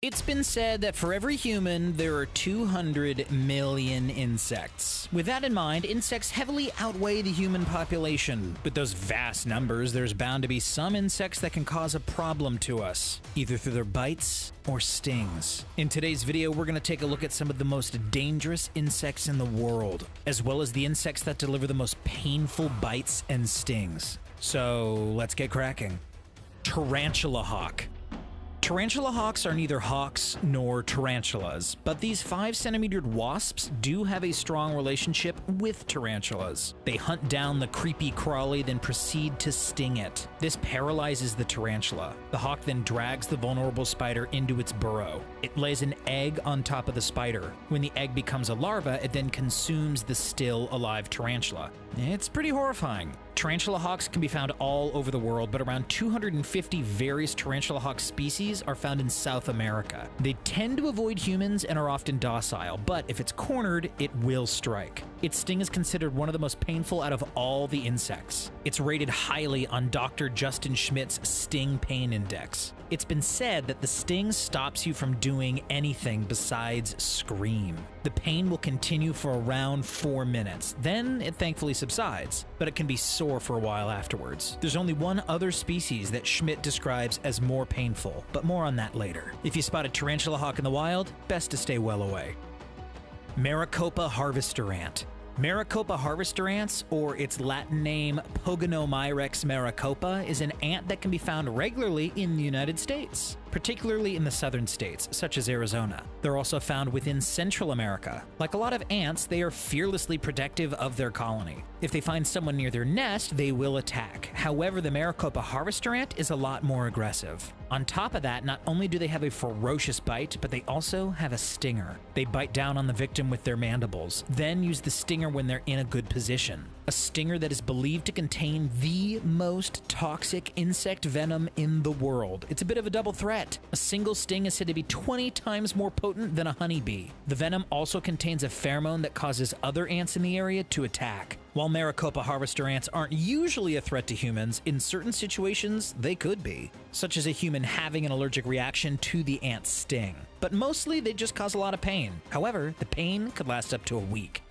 It's been said that for every human, there are 200 million insects. With that in mind, insects heavily outweigh the human population. With those vast numbers, there's bound to be some insects that can cause a problem to us, either through their bites or stings. In today's video, we're going to take a look at some of the most dangerous insects in the world, as well as the insects that deliver the most painful bites and stings. So let's get cracking. Tarantula Hawk. Tarantula hawks are neither hawks nor tarantulas, but these 5-centimetered wasps do have a strong relationship with tarantulas. They hunt down the creepy crawly, then proceed to sting it. This paralyzes the tarantula. The hawk then drags the vulnerable spider into its burrow. It lays an egg on top of the spider. When the egg becomes a larva, it then consumes the still alive tarantula. It's pretty horrifying. Tarantula hawks can be found all over the world, but around 250 various tarantula hawk species are found in South America. They tend to avoid humans and are often docile, but if it's cornered, it will strike. Its sting is considered one of the most painful out of all the insects. It's rated highly on Dr. Justin Schmidt's Sting Pain Index. It's been said that the sting stops you from doing anything besides scream. The pain will continue for around 4 minutes. Then it thankfully subsides, but it can be sore for a while afterwards. There's only one other species that Schmidt describes as more painful, but more on that later. If you spot a tarantula hawk in the wild, best to stay well away. Maricopa harvester ant. Maricopa harvester ants, or its Latin name Pogonomyrex maricopa, is an ant that can be found regularly in the United States, particularly in the southern states, such as Arizona. They're also found within Central America. Like a lot of ants, they are fearlessly protective of their colony. If they find someone near their nest, they will attack. However, the Maricopa harvester ant is a lot more aggressive. On top of that, not only do they have a ferocious bite, but they also have a stinger. They bite down on the victim with their mandibles, then use the stinger when they're in a good position. A stinger that is believed to contain the most toxic insect venom in the world. It's a bit of a double threat. A single sting is said to be 20 times more potent than a honeybee. The venom also contains a pheromone that causes other ants in the area to attack. While Maricopa harvester ants aren't usually a threat to humans, in certain situations they could be, such as a human having an allergic reaction to the ant's sting. But mostly they just cause a lot of pain. However, the pain could last up to a week.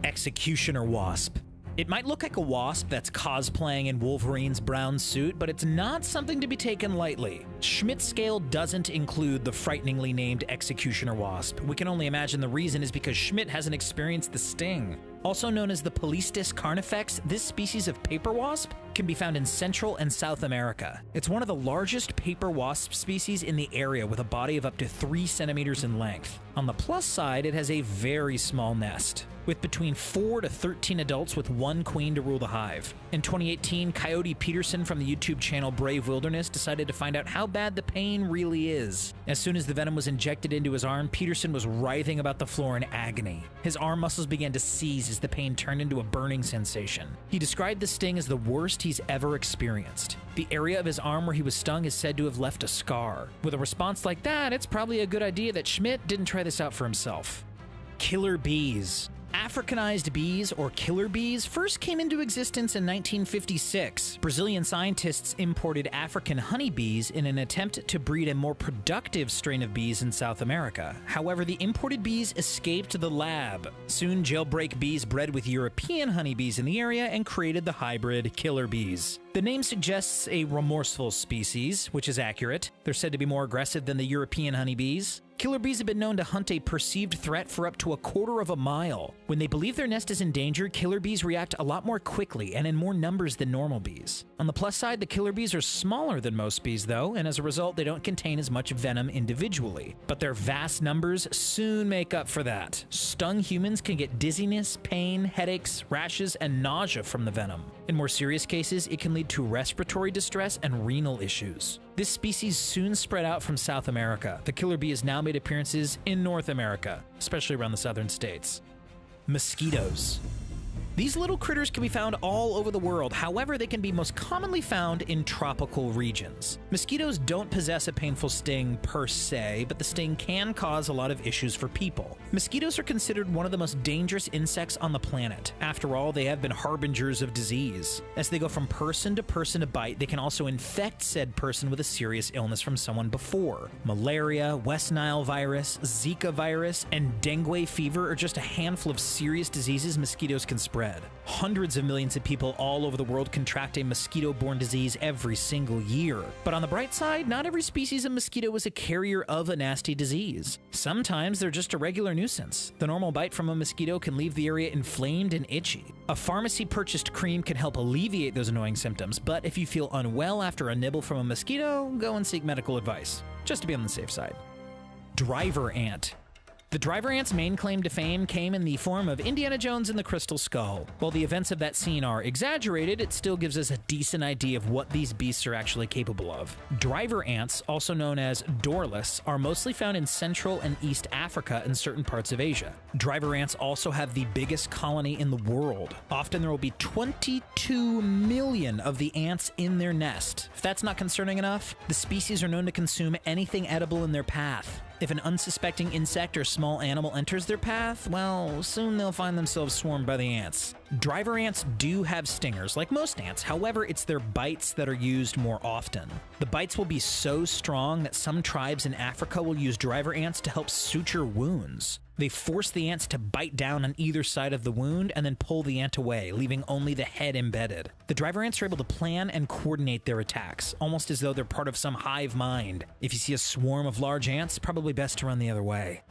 Executioner wasp. It might look like a wasp that's cosplaying in Wolverine's brown suit, but it's not something to be taken lightly. Schmidt's scale doesn't include the frighteningly named executioner wasp. We can only imagine the reason is because Schmidt hasn't experienced the sting. Also known as the Polistes carnifex, this species of paper wasp can be found in Central and South America. It's one of the largest paper wasp species in the area, with a body of up to 3 centimeters in length. On the plus side, it has a very small nest, with between 4 to 13 adults with 1 queen to rule the hive. In 2018, Coyote Peterson from the YouTube channel Brave Wilderness decided to find out how bad the pain really is. As soon as the venom was injected into his arm, Peterson was writhing about the floor in agony. His arm muscles began to seize as the pain turned into a burning sensation. He described the sting as the worst he's ever experienced. The area of his arm where he was stung is said to have left a scar. With a response like that, it's probably a good idea that Schmidt didn't try this out for himself. Killer bees. Africanized bees, or killer bees, first came into existence in 1956. Brazilian scientists imported African honeybees in an attempt to breed a more productive strain of bees in South America. However, the imported bees escaped the lab. Soon, jailbreak bees bred with European honeybees in the area and created the hybrid killer bees. The name suggests a remorseful species, which is accurate. They're said to be more aggressive than the European honeybees. Killer bees have been known to hunt a perceived threat for up to 1/4 mile. When they believe their nest is in danger, killer bees react a lot more quickly and in more numbers than normal bees. On the plus side, the killer bees are smaller than most bees though, and as a result, they don't contain as much venom individually. But their vast numbers soon make up for that. Stung humans can get dizziness, pain, headaches, rashes, and nausea from the venom. In more serious cases, it can lead to respiratory distress and renal issues. This species soon spread out from South America. The killer bee has now made appearances in North America, especially around the southern states. Mosquitoes. These little critters can be found all over the world. However, they can be most commonly found in tropical regions. Mosquitoes don't possess a painful sting per se, but the sting can cause a lot of issues for people. Mosquitoes are considered one of the most dangerous insects on the planet. After all, they have been harbingers of disease. As they go from person to bite, they can also infect said person with a serious illness from someone before. Malaria, West Nile virus, Zika virus, and dengue fever are just a handful of serious diseases mosquitoes can spread. Hundreds of millions of people all over the world contract a mosquito-borne disease every single year. But on the bright side, not every species of mosquito is a carrier of a nasty disease. Sometimes they're just a regular nuisance. The normal bite from a mosquito can leave the area inflamed and itchy. A pharmacy-purchased cream can help alleviate those annoying symptoms, but if you feel unwell after a nibble from a mosquito, go and seek medical advice, just to be on the safe side. Driver ant. The driver ant's main claim to fame came in the form of Indiana Jones and the Crystal Skull. While the events of that scene are exaggerated, it still gives us a decent idea of what these beasts are actually capable of. Driver ants, also known as dorlus, are mostly found in Central and East Africa and certain parts of Asia. Driver ants also have the biggest colony in the world. Often there will be 22 million of the ants in their nest. If that's not concerning enough, the species are known to consume anything edible in their path. If an unsuspecting insect or small animal enters their path, well, soon they'll find themselves swarmed by the ants. Driver ants do have stingers, like most ants. However, it's their bites that are used more often. The bites will be so strong that some tribes in Africa will use driver ants to help suture wounds. They force the ants to bite down on either side of the wound and then pull the ant away, leaving only the head embedded. The driver ants are able to plan and coordinate their attacks, almost as though they're part of some hive mind. If you see a swarm of large ants, probably best to run the other way.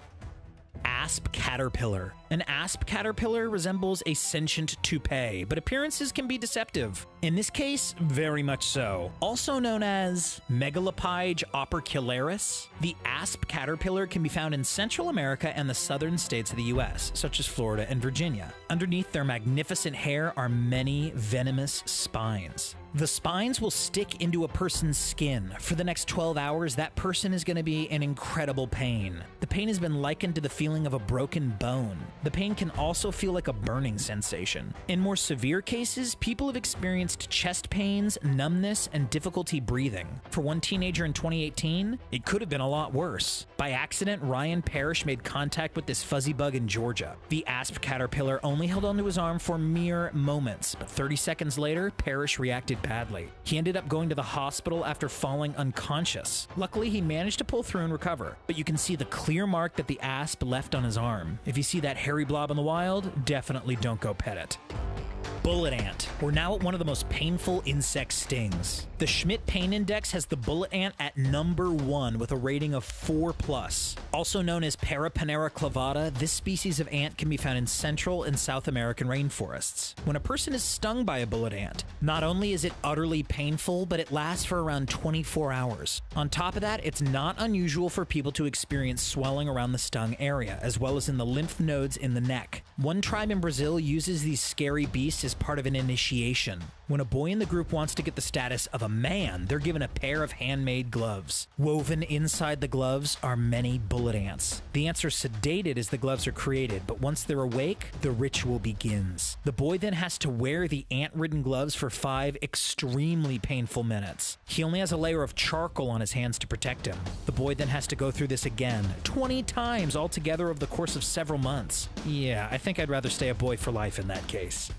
Asp caterpillar. An asp caterpillar resembles a sentient toupee, but appearances can be deceptive. In this case, very much so. Also known as Megalopyge opercularis, the asp caterpillar can be found in Central America and the southern states of the US, such as Florida and Virginia. Underneath their magnificent hair are many venomous spines. The spines will stick into a person's skin. For the next 12 hours, that person is going to be in incredible pain. The pain has been likened to the feeling of a broken bone. The pain can also feel like a burning sensation. In more severe cases, people have experienced chest pains, numbness, and difficulty breathing. For one teenager in 2018, it could have been a lot worse. By accident, Ryan Parrish made contact with this fuzzy bug in Georgia. The asp caterpillar only held onto his arm for mere moments, but 30 seconds later, Parrish reacted badly. He ended up going to the hospital after falling unconscious. Luckily, he managed to pull through and recover, but you can see the clear mark that the asp left on his arm. If you see that hairy blob in the wild, definitely don't go pet it. Bullet ant. We're now at one of the most painful insect stings. The Schmidt Pain Index has the bullet ant at number 1 with a rating of 4+. Also known as Paraponera clavata, this species of ant can be found in Central and South American rainforests. When a person is stung by a bullet ant, not only is it utterly painful, but it lasts for around 24 hours. On top of that, it's not unusual for people to experience swelling around the stung area, as well as in the lymph nodes in the neck. One tribe in Brazil uses these scary beasts as part of an initiation. When a boy in the group wants to get the status of a man, they're given a pair of handmade gloves. Woven inside the gloves are many bullet ants. The ants are sedated as the gloves are created, but once they're awake, the ritual begins. The boy then has to wear the ant-ridden gloves for 5 extremely painful minutes. He only has a layer of charcoal on his hands to protect him. The boy then has to go through this again, 20 times altogether over the course of several months. Yeah, I think I'd rather stay a boy for life in that case.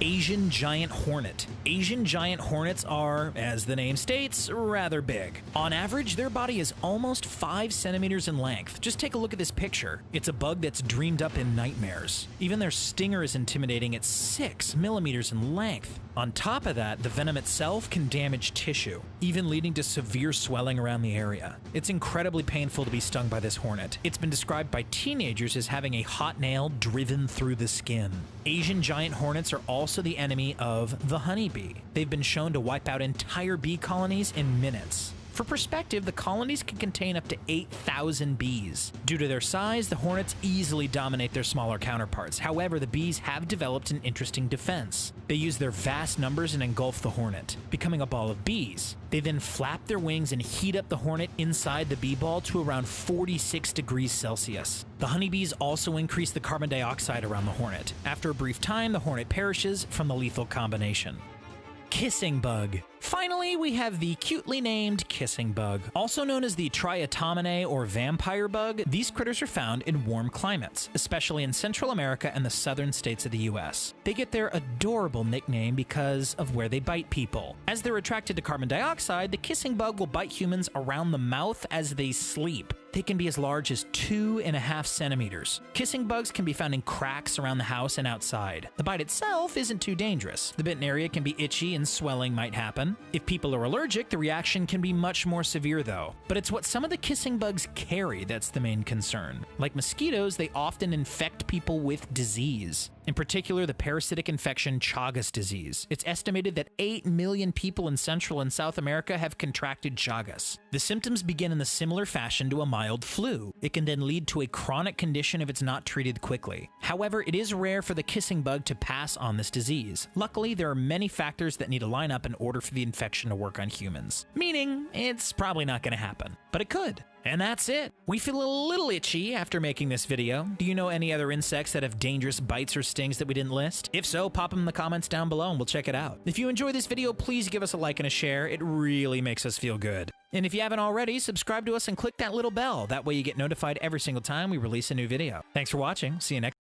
Asian Giant Hornet. Asian Giant Hornets are, as the name states, rather big. On average, their body is almost 5 centimeters in length. Just take a look at this picture. It's a bug that's dreamed up in nightmares. Even their stinger is intimidating at 6 millimeters in length. On top of that, the venom itself can damage tissue, even leading to severe swelling around the area. It's incredibly painful to be stung by this hornet. It's been described by teenagers as having a hot nail driven through the skin. Asian giant hornets are also the enemy of the honeybee. They've been shown to wipe out entire bee colonies in minutes. For perspective, the colonies can contain up to 8,000 bees. Due to their size, the hornets easily dominate their smaller counterparts. However, the bees have developed an interesting defense. They use their vast numbers and engulf the hornet, becoming a ball of bees. They then flap their wings and heat up the hornet inside the bee ball to around 46 degrees Celsius. The honeybees also increase the carbon dioxide around the hornet. After a brief time, the hornet perishes from the lethal combination. Kissing bug. Finally, we have the cutely named kissing bug. Also known as the triatomine or vampire bug, these critters are found in warm climates, especially in Central America and the southern states of the US. They get their adorable nickname because of where they bite people. As they're attracted to carbon dioxide, the kissing bug will bite humans around the mouth as they sleep. They can be as large as 2.5 centimeters. Kissing bugs can be found in cracks around the house and outside. The bite itself isn't too dangerous. The bitten area can be itchy and swelling might happen. If people are allergic, the reaction can be much more severe though. But it's what some of the kissing bugs carry that's the main concern. Like mosquitoes, they often infect people with disease. In particular, the parasitic infection Chagas disease. It's estimated that 8 million people in Central and South America have contracted Chagas. The symptoms begin in a similar fashion to a mild flu. It can then lead to a chronic condition if it's not treated quickly. However, it is rare for the kissing bug to pass on this disease. Luckily, there are many factors that need to line up in order for the infection to work on humans. Meaning, it's probably not going to happen. But it could. And that's it. We feel a little itchy after making this video. Do you know any other insects that have dangerous bites or stings that we didn't list? If so, pop them in the comments down below and we'll check it out. If you enjoyed this video, please give us a like and a share. It really makes us feel good. And if you haven't already, subscribe to us and click that little bell. That way you get notified every single time we release a new video. Thanks for watching. See you next time.